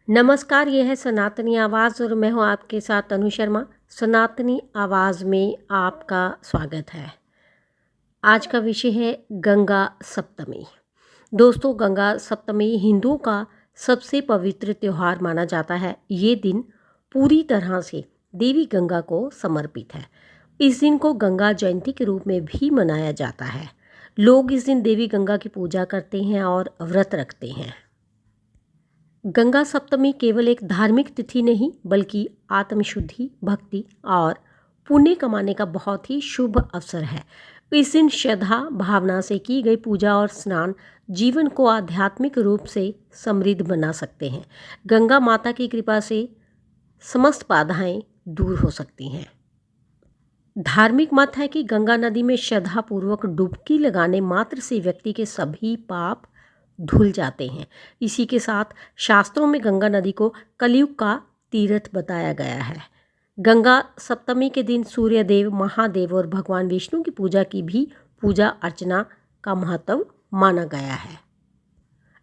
नमस्कार, ये है सनातनी आवाज़ और मैं हूँ आपके साथ तनु शर्मा। सनातनी आवाज़ में आपका स्वागत है। आज का विषय है गंगा सप्तमी। दोस्तों, गंगा सप्तमी हिंदुओं का सबसे पवित्र त्यौहार माना जाता है। ये दिन पूरी तरह से देवी गंगा को समर्पित है। इस दिन को गंगा जयंती के रूप में भी मनाया जाता है। लोग इस दिन देवी गंगा की पूजा करते हैं और व्रत रखते हैं। गंगा सप्तमी केवल एक धार्मिक तिथि नहीं बल्कि आत्मशुद्धि, भक्ति और पुण्य कमाने का बहुत ही शुभ अवसर है। इस दिन श्रद्धा भावना से की गई पूजा और स्नान जीवन को आध्यात्मिक रूप से समृद्ध बना सकते हैं। गंगा माता की कृपा से समस्त बाधाएं दूर हो सकती हैं। धार्मिक मत है कि गंगा नदी में श्रद्धापूर्वक डुबकी लगाने मात्र से व्यक्ति के सभी पाप धुल जाते हैं। इसी के साथ शास्त्रों में गंगा नदी को कलयुग का तीर्थ बताया गया है। गंगा सप्तमी के दिन सूर्यदेव, महादेव और भगवान विष्णु की पूजा की भी पूजा अर्चना का महत्व माना गया है।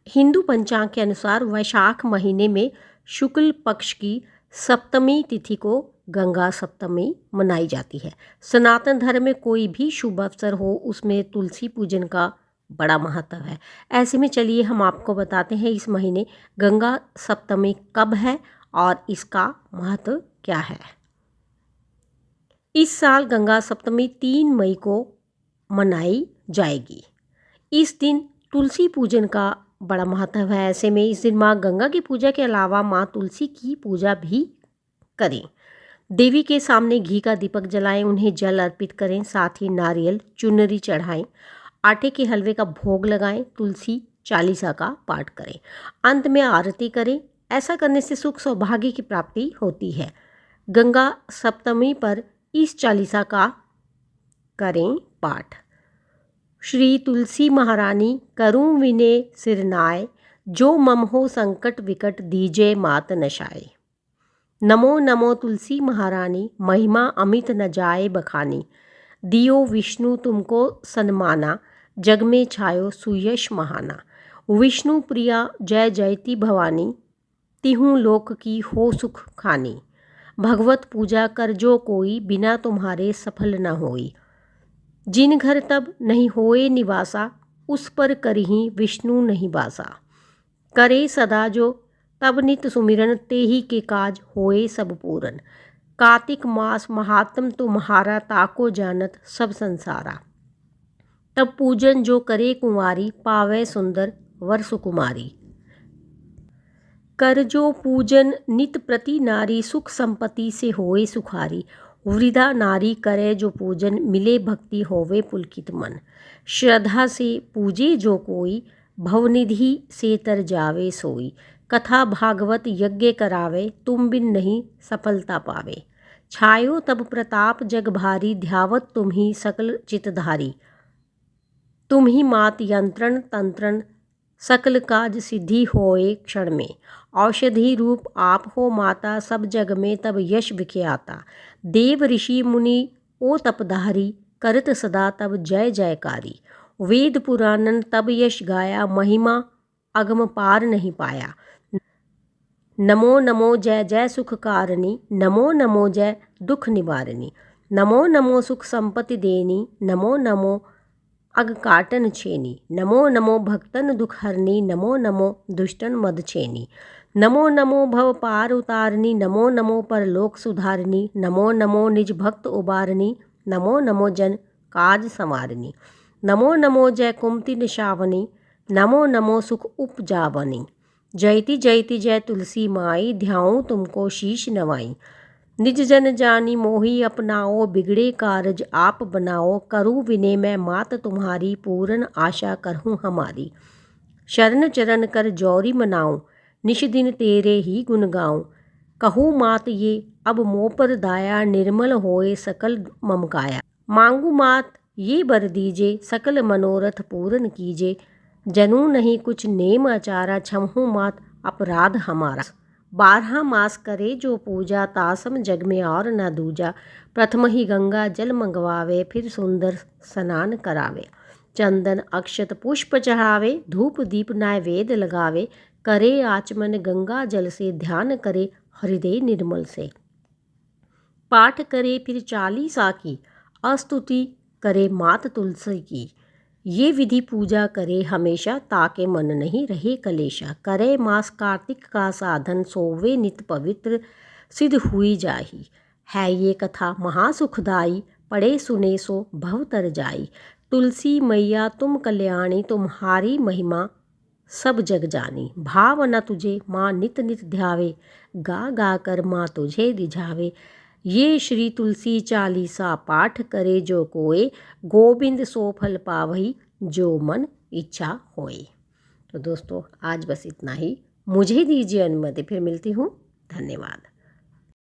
हिंदू पंचांग के अनुसार वैशाख महीने में शुक्ल पक्ष की सप्तमी तिथि को गंगा सप्तमी मनाई जाती है। सनातन धर्म में कोई भी शुभ अवसर हो उसमें तुलसी पूजन का बड़ा महत्व है। ऐसे में चलिए हम आपको बताते हैं इस महीने गंगा सप्तमी कब है और इसका महत्व क्या है। इस साल गंगा सप्तमी 3 मई को मनाई जाएगी। इस दिन तुलसी पूजन का बड़ा महत्व है। ऐसे में इस दिन माँ गंगा की पूजा के अलावा माँ तुलसी की पूजा भी करें। देवी के सामने घी का दीपक जलाएं, उन्हें जल अर्पित करें, साथ ही नारियल चुनरी चढ़ाएं, आटे के हलवे का भोग लगाएं, तुलसी चालीसा का पाठ करें, अंत में आरती करें। ऐसा करने से सुख सौभाग्य की प्राप्ति होती है। गंगा सप्तमी पर इस चालीसा का करें पाठ। श्री तुलसी महारानी करूं विने सिरनाय, जो मम हो संकट विकट दीजे मात नशाए। नमो नमो तुलसी महारानी, महिमा अमित न जाए बखानी। दियो विष्णु तुमको सन्माना, जग में छायो सुयश महाना। विष्णु प्रिया जय जयति भवानी, तिहूँ लोक की हो सुख खानी। भगवत पूजा कर जो कोई, बिना तुम्हारे सफल न होई। जिन घर तब नहीं होए निवासा, उस पर करही विष्णु नहीं बासा। करे सदा जो तब नित सुमिरन, ते ही के काज होए सब पूरन। कार्तिक मास महात्म तुम्हारा, ताको जानत सब संसारा। तब पूजन जो करे कुंवारी, पावे सुंदर वर सुकुमारी। कर जो पूजन नित प्रति नारी, सुख संपत्ति से होए सुखारी। वृद्धा नारी करे जो पूजन, मिले भक्ति होवे पुलकित मन। श्रद्धा से पूजे जो कोई, भवनिधि से तर जावे सोई। कथा भागवत यज्ञ करावे, तुम बिन नहीं सफलता पावे। छायो तब प्रताप जग भारी, ध्यावत तुम ही सकल चितधारी। तुम ही मात यंत्रण तंत्रण, सकल काज सिद्धि होए क्षण में। औषधि रूप आप हो माता, सब जग में तब यश विख्याता। देव ऋषि मुनि ओ तपधारी, करत सदा तब जय जयकारी। वेद पुराणन तब यश गाया, महिमा अगम पार नहीं पाया। नमो नमो जय जय सुख कारणी, नमो नमो जय दुख निवारणी। नमो नमो सुख संपत्ति देनी, नमो नमो अग काटन छेनी। नमो नमो भक्तन दुख हरनी, नमो नमो दुष्टन मद छेनी। नमो नमो भव पार उतारनी, नमो नमो परलोक सुधारनी। नमो नमो निज भक्त उबारनी, नमो नमो जन काज संवारनी। नमो नमो जय कुमति निशावनी, नमो नमो सुख उपजावनी। जयति जयति जय तुलसी माई, ध्याऊँ तुमको शीश नवाई। निज जन जानी मोही अपनाओ, बिगड़े कारज आप बनाओ। करूँ विनय मैं मात तुम्हारी, पूर्ण आशा करहूँ हमारी। शरण चरण कर जौरी मनाऊँ, निश दिन तेरे ही गुण गाऊँ। कहूँ मात ये अब मोह पर दाया, निर्मल होए सकल मम काया। मांगू मात ये बर दीजे, सकल मनोरथ पूर्ण कीजे। जनू नहीं कुछ नेम आचारा, क्षमहूँ मात अपराध हमारा। 12 मास करे जो पूजा, तासम जग में और न दूजा। प्रथम ही गंगा जल मंगवावे, फिर सुंदर स्नान करावे। चंदन अक्षत पुष्प चढ़ावे, धूप दीप नैवेद्य लगावे। करे आचमन गंगा जल से, ध्यान करे हृदय निर्मल से। पाठ करे फिर 40 की, स्तुति करे मात तुलसी की। ये विधि पूजा करे हमेशा, ताके मन नहीं रहे कलेशा। करे मास कार्तिक का साधन, सोवे नित पवित्र, सिद्ध हुई जाही। है ये कथा महासुखदाई, पढ़े सुने सो भव तर जाई। तुलसी मैया तुम कल्याणी, तुम्हारी महिमा सब जग जानी। भाव न तुझे माँ नित नित ध्यावे, गा गा कर माँ तुझे रिझावे। ये श्री तुलसी चालीसा पाठ करे जो कोय, गोविंद सो फल पावही जो मन इच्छा होए। तो दोस्तों आज बस इतना ही, मुझे दीजिए अनुमति, फिर मिलती हूँ। धन्यवाद।